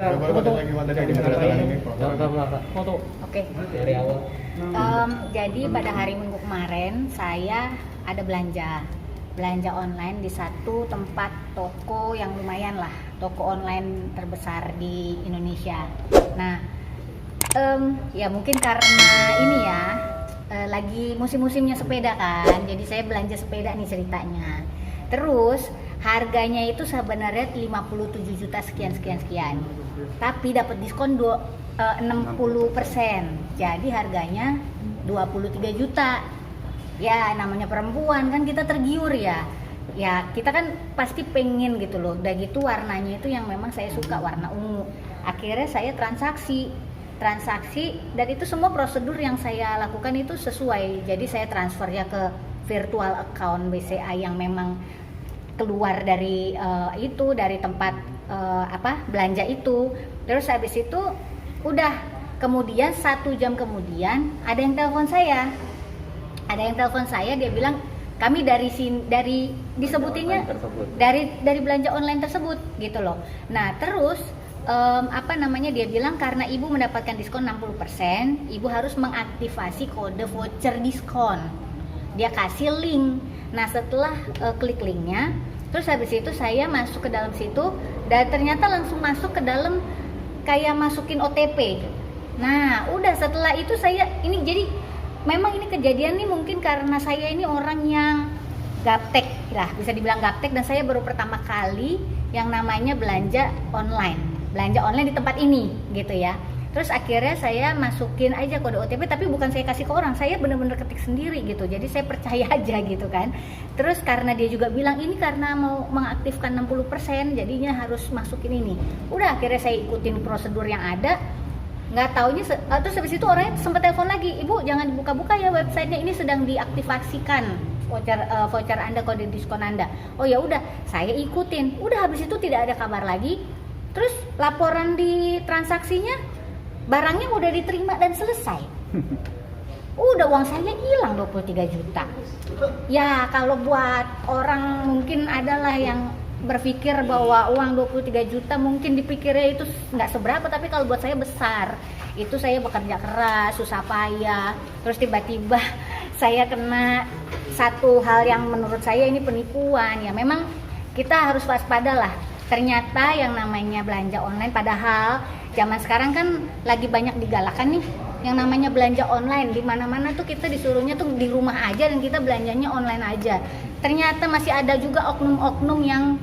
Coba tanya gimana tadi ini. Foto. Oke. Dari awal. Jadi pada hari Minggu kemarin saya ada belanja online di satu tempat toko yang lumayan lah, toko online terbesar di Indonesia. Nah, ya mungkin karena ini ya lagi musim-musimnya sepeda kan, jadi saya belanja sepeda nih ceritanya. Terus harganya itu sebenarnya 57 juta sekian, tapi dapat diskon 60%, jadi harganya 23 juta. Ya namanya perempuan kan kita tergiur ya kita kan pasti pengen gitu loh. Udah gitu warnanya itu yang memang saya suka, warna ungu. Akhirnya saya transaksi dan itu semua prosedur yang saya lakukan itu sesuai. Jadi saya transfer ya ke virtual account BCA yang memang keluar dari dari tempat belanja itu. Terus habis itu udah, kemudian 1 jam kemudian ada yang telepon saya, dia bilang kami disebutinnya dari belanja online tersebut gitu loh. Nah terus dia bilang karena ibu mendapatkan diskon 60%, ibu harus mengaktifasi kode voucher diskon. Dia kasih link. Nah setelah klik linknya, terus habis itu saya masuk ke dalam situ dan ternyata langsung masuk ke dalam kayak masukin OTP. Nah udah setelah itu saya ini jadi memang ini kejadian nih mungkin karena saya ini orang yang gaptek lah, bisa dibilang gaptek, dan saya baru pertama kali yang namanya belanja online di tempat ini gitu ya. Terus akhirnya saya masukin aja kode OTP, tapi bukan saya kasih ke orang, saya bener-bener ketik sendiri gitu, jadi saya percaya aja gitu kan. Terus karena dia juga bilang ini karena mau mengaktifkan 60% jadinya harus masukin ini. Udah akhirnya saya ikutin prosedur yang ada. Nggak taunya terus habis itu orangnya sempat telepon lagi, ibu jangan dibuka-buka ya websitenya, ini sedang diaktifasikan voucher Anda, kode diskon Anda. Oh ya udah, saya ikutin. Udah habis itu tidak ada kabar lagi. Terus laporan di transaksinya barangnya udah diterima dan selesai. Udah uang saya hilang 23 juta. Ya kalau buat orang mungkin adalah yang berpikir bahwa uang 23 juta mungkin dipikirnya itu nggak seberapa, tapi kalau buat saya besar. Itu saya bekerja keras, susah payah, terus tiba-tiba saya kena satu hal yang menurut saya ini penipuan. Ya memang kita harus waspada lah. Ternyata yang namanya belanja online, padahal zaman sekarang kan lagi banyak digalakan nih yang namanya belanja online. Di mana-mana tuh kita disuruhnya tuh di rumah aja dan kita belanjanya online aja. Ternyata masih ada juga oknum-oknum yang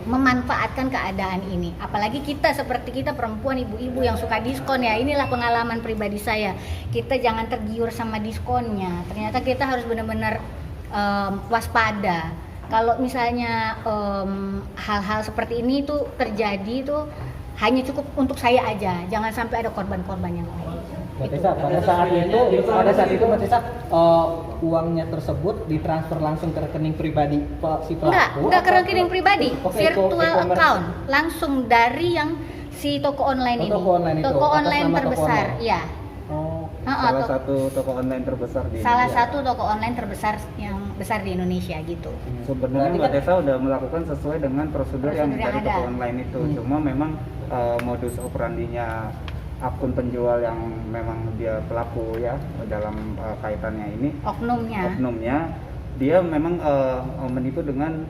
memanfaatkan keadaan ini. Apalagi kita seperti kita perempuan, ibu-ibu yang suka diskon ya. Inilah pengalaman pribadi saya. Kita jangan tergiur sama diskonnya. Ternyata kita harus benar-benar waspada. Kalau misalnya hal-hal seperti ini tuh terjadi tuh hanya cukup untuk saya aja. Jangan sampai ada korban-korban yang lain. Mbak Tessa, pada saat itu Mbak Tessa uangnya tersebut ditransfer langsung ke rekening pribadi si pelaku? Enggak ke rekening pribadi, virtual account, langsung dari yang si toko online ini. Toko online terbesar, ya. Salah satu toko online terbesar di Salah Indonesia. satu toko online terbesar yang besar di Indonesia gitu. Sebenarnya Mbak Tessa udah melakukan sesuai dengan prosedur yang dari toko online itu. Cuma memang modus operandinya akun penjual yang memang dia pelaku ya dalam kaitannya ini, oknumnya dia memang menipu dengan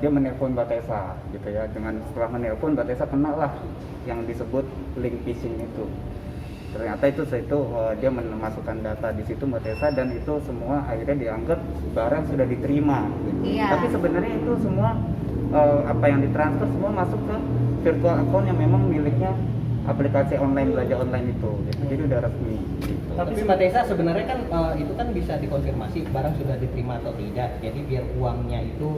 dia menelpon Mbak Tessa gitu ya. Dengan setelah menelpon Mbak Tessa kena lah yang disebut link phishing itu. Ternyata itu dia memasukkan data di situ Mbak Tessa, dan itu semua akhirnya dianggap barang sudah diterima gitu. Iya. Tapi sebenarnya itu semua apa yang ditransfer semua masuk ke virtual account yang memang miliknya aplikasi online belanja online itu gitu. Jadi udah resmi gitu. Tapi Mbak Tessa sebenarnya kan itu kan bisa dikonfirmasi barang sudah diterima atau tidak. Jadi biar uangnya itu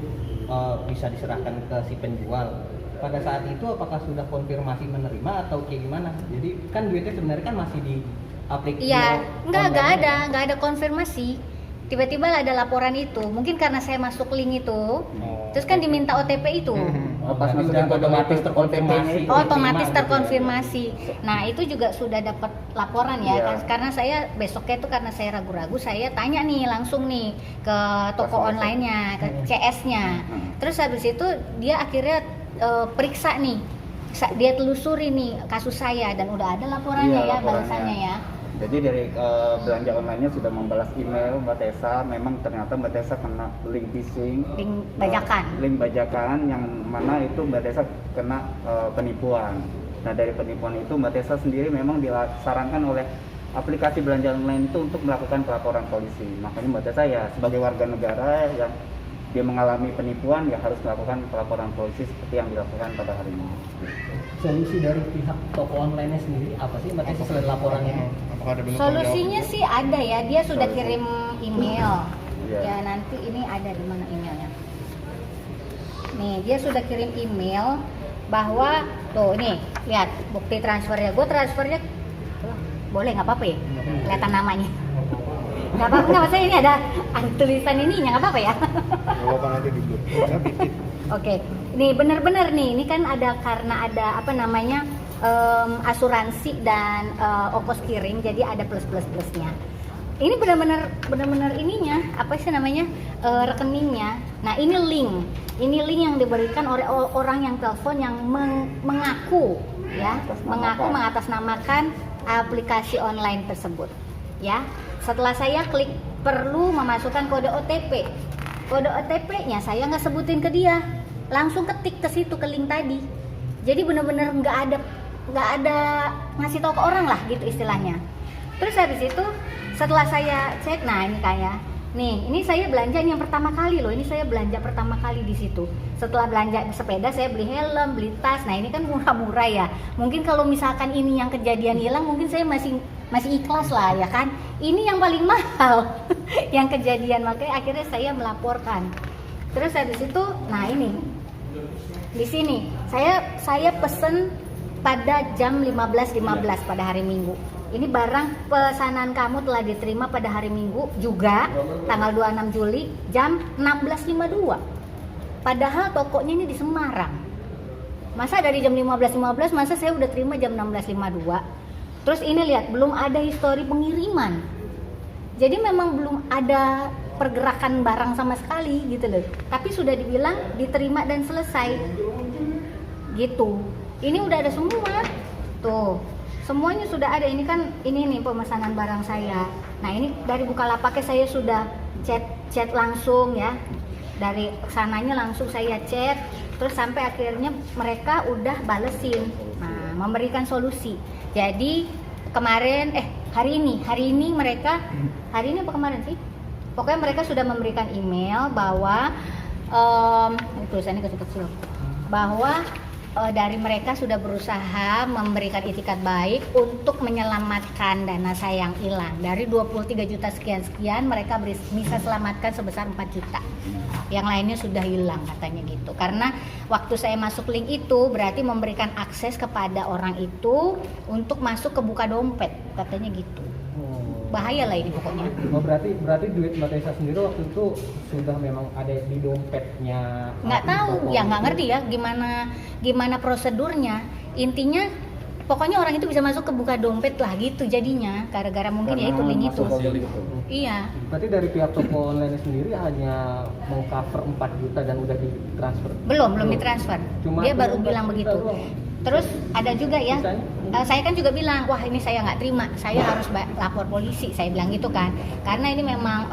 bisa diserahkan ke si penjual. Pada saat itu apakah sudah konfirmasi menerima atau kayak gimana? Jadi kan duitnya sebenarnya kan masih di aplikasi. Iya, nggak ada konfirmasi. Tiba-tiba ada laporan itu, mungkin karena saya masuk link itu, terus kan diminta OTP itu. Pas masukin otomatis terkonfirmasi. Otomatis terkonfirmasi. Nah itu juga sudah dapat laporan ya, karena saya besoknya itu karena saya ragu-ragu, saya tanya nih langsung nih ke toko online-nya, ke CS-nya. Terus habis itu dia akhirnya periksa nih dia telusuri nih kasus saya dan udah ada laporannya Iya, ya, laporannya. balasannya ya. Jadi dari belanja online-nya sudah membalas email Mbak Tessa, memang ternyata Mbak Tessa kena link phishing, Link bajakan. link bajakan yang mana itu Mbak Tessa kena penipuan. Nah dari penipuan itu Mbak Tessa sendiri memang disarankan oleh aplikasi belanja online itu untuk melakukan pelaporan polisi. Makanya Mbak Tessa ya sebagai warga negara yang dia mengalami penipuan ya harus melakukan pelaporan polisi seperti yang dilakukan pada hari ini. Solusi dari pihak toko online-nya sendiri apa sih Mbak Tessa selain laporan ini? Apakah ada bentuk tanggung Solusinya jawab? sih ada ya, dia sudah Solusi. kirim email. Iya. Ya nanti ini ada di mana emailnya. Nih dia sudah kirim email bahwa tuh nih lihat bukti transfernya. Gue transfernya boleh nggak apa-apa ya? Kelihatan namanya. Nggak apa-apa, nggak maksudnya ini ada tulisan ininya nggak apa-apa ya? Nggak apa-apa nanti di blur. Bisa bitit. Oke, nih benar-benar nih, ini kan ada karena ada apa namanya asuransi dan ongkos kirim, jadi ada plus-plusnya. Ini benar-benar ininya apa sih namanya rekeningnya. Nah ini link yang diberikan oleh orang yang telepon yang mengaku ya, mengatasnamakan aplikasi online tersebut. Ya, setelah saya klik perlu memasukkan kode OTP. Kode OTP-nya saya nggak sebutin ke dia, langsung ketik ke situ ke link tadi. Jadi benar-benar nggak ada ngasih tahu ke orang lah gitu istilahnya. Terus habis itu setelah saya cek, nah ini kayak ini saya belanja yang pertama kali loh, ini saya belanja pertama kali di situ. Setelah belanja sepeda saya beli helm, beli tas. Nah ini kan murah-murah ya. Mungkin kalau misalkan ini yang kejadian hilang, mungkin saya masih ikhlas lah ya kan. Ini yang paling mahal yang kejadian, makanya akhirnya saya melaporkan. Terus habis itu, nah ini di sini saya pesen pada jam 15.15 pada hari Minggu. Ini barang pesanan kamu telah diterima pada hari Minggu juga tanggal 26 Juli jam 16.52. Padahal tokonya ini di Semarang. Masa dari jam 15.15 masa saya udah terima jam 16.52. Terus ini lihat belum ada histori pengiriman. Jadi memang belum ada pergerakan barang sama sekali gitu loh. Tapi sudah dibilang diterima dan selesai. Gitu. Ini udah ada semua. Tuh. Semuanya sudah ada. Ini kan ini nih pemesanan barang saya. Nah, ini dari Bukalapaknya saya sudah chat langsung ya. Dari sananya langsung saya chat, terus sampai akhirnya mereka udah balesin. Nah, memberikan solusi. Jadi kemarin hari ini mereka hari ini apa kemarin sih? Pokoknya mereka sudah memberikan email bahwa tulisannya kecil-kecil bahwa dari mereka sudah berusaha memberikan itikat baik untuk menyelamatkan dana saya yang hilang. Dari 23 juta sekian mereka bisa selamatkan sebesar 4 juta. Yang lainnya sudah hilang katanya gitu. Karena waktu saya masuk link itu berarti memberikan akses kepada orang itu untuk masuk ke buka dompet katanya gitu. Bahaya lah ini pokoknya. Oh, berarti duit Mbak Tessa sendiri waktu itu sudah memang ada di dompetnya. Nggak tahu ya, nggak ngerti ya gimana prosedurnya. Intinya pokoknya orang itu bisa masuk ke buka dompet lah gitu jadinya gara-gara mungkin ya itu link itu. Iya. Berarti dari pihak toko online sendiri hanya mau cover 4 juta dan udah ditransfer. Belum ditransfer. Dia baru bilang begitu. Terus ada juga ya, saya kan juga bilang, wah ini saya nggak terima, saya harus lapor polisi, saya bilang gitu kan, karena ini memang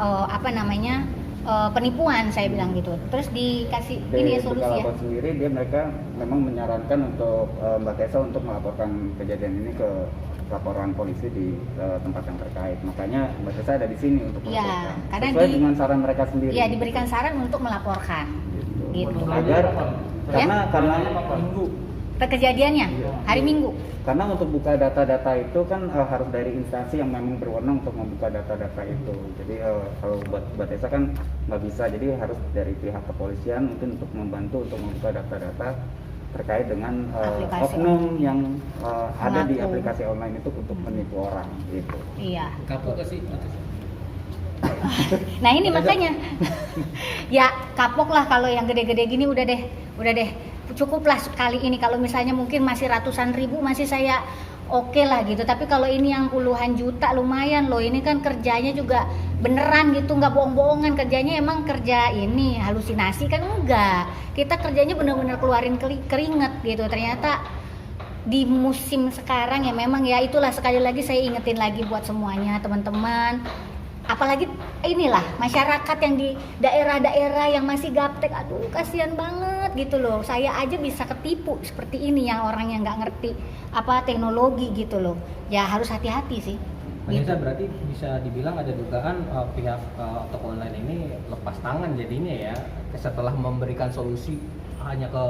penipuan, saya bilang gitu. Terus dikasih ini ya solusi ya. Sendiri mereka memang menyarankan untuk Mbak Tessa untuk melaporkan kejadian ini ke laporan polisi di tempat yang terkait. Makanya Mbak Tessa ada di sini untuk melaporkan. Ya, karena sesuai dengan saran mereka sendiri. Iya, diberikan saran untuk melaporkan. Gitu. Agar karena Minggu. Kejadiannya hari Minggu. Karena untuk buka data-data itu kan harus dari instansi yang memang berwenang untuk membuka data-data itu. Jadi kalau buat Mbak Tessa kan nggak bisa, jadi harus dari pihak kepolisian mungkin untuk membantu untuk membuka data-data terkait dengan oknum yang ada di aplikasi online itu untuk menipu orang gitu. Iya. Kapok sih. Nah ini makanya ya kapok lah kalau yang gede-gede gini udah deh cukuplah sekali ini. Kalau misalnya mungkin masih ratusan ribu masih saya oke lah gitu, tapi kalau ini yang puluhan juta lumayan loh. Ini kan kerjanya juga beneran gitu, nggak bohong-bohongan kerjanya. Emang kerja ini halusinasi kan enggak, kita kerjanya bener-bener keluarin keringet gitu. Ternyata di musim sekarang ya memang ya itulah, sekali lagi saya ingetin lagi buat semuanya teman-teman, apalagi inilah masyarakat yang di daerah-daerah yang masih gaptek, aduh kasihan banget gitu loh. Saya aja bisa ketipu seperti ini, yang orang yang nggak ngerti apa teknologi gitu loh. Ya harus hati-hati sih. Vanessa, berarti bisa dibilang ada dugaan pihak toko online ini lepas tangan jadinya ya, setelah memberikan solusi hanya ke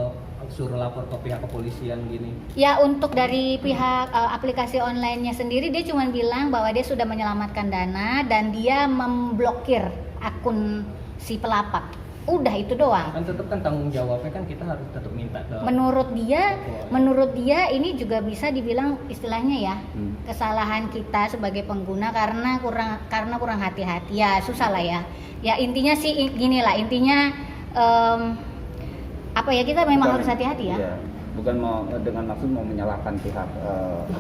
suruh lapor ke pihak kepolisian gini. Ya untuk dari pihak aplikasi online-nya sendiri, dia cuma bilang bahwa dia sudah menyelamatkan dana dan dia memblokir akun si pelapak. Udah itu doang. Kan tetap kan tanggung jawabnya kan kita harus tetap minta ke. Menurut dia ini juga bisa dibilang istilahnya ya kesalahan kita sebagai pengguna karena kurang hati-hati. Ya susah lah ya. Ya intinya sih gini lah, intinya apa ya, kita memang harus hati-hati ya. Iya, bukan mau dengan maksud mau menyalahkan pihak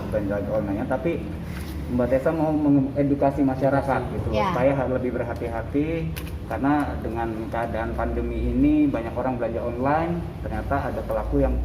penjual online-nya, tapi Mbak Tessa mau mengedukasi masyarakat gitu, Ya. supaya lebih berhati-hati karena dengan keadaan pandemi ini banyak orang belanja online, ternyata ada pelaku yang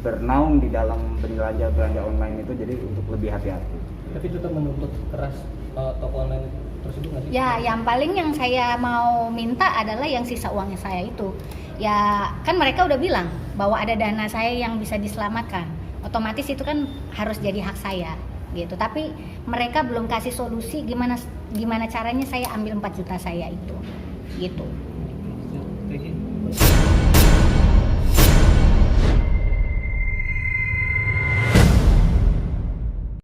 bernaung di dalam belanja online itu, jadi untuk lebih hati-hati. Tapi tetap menuntut keras toko online tersebut nggak sih? Ya, yang paling yang saya mau minta adalah yang sisa uangnya saya itu. Ya, kan mereka udah bilang bahwa ada dana saya yang bisa diselamatkan. Otomatis itu kan harus jadi hak saya gitu. Tapi mereka belum kasih solusi gimana caranya saya ambil 4 juta saya itu. Gitu. Thank you.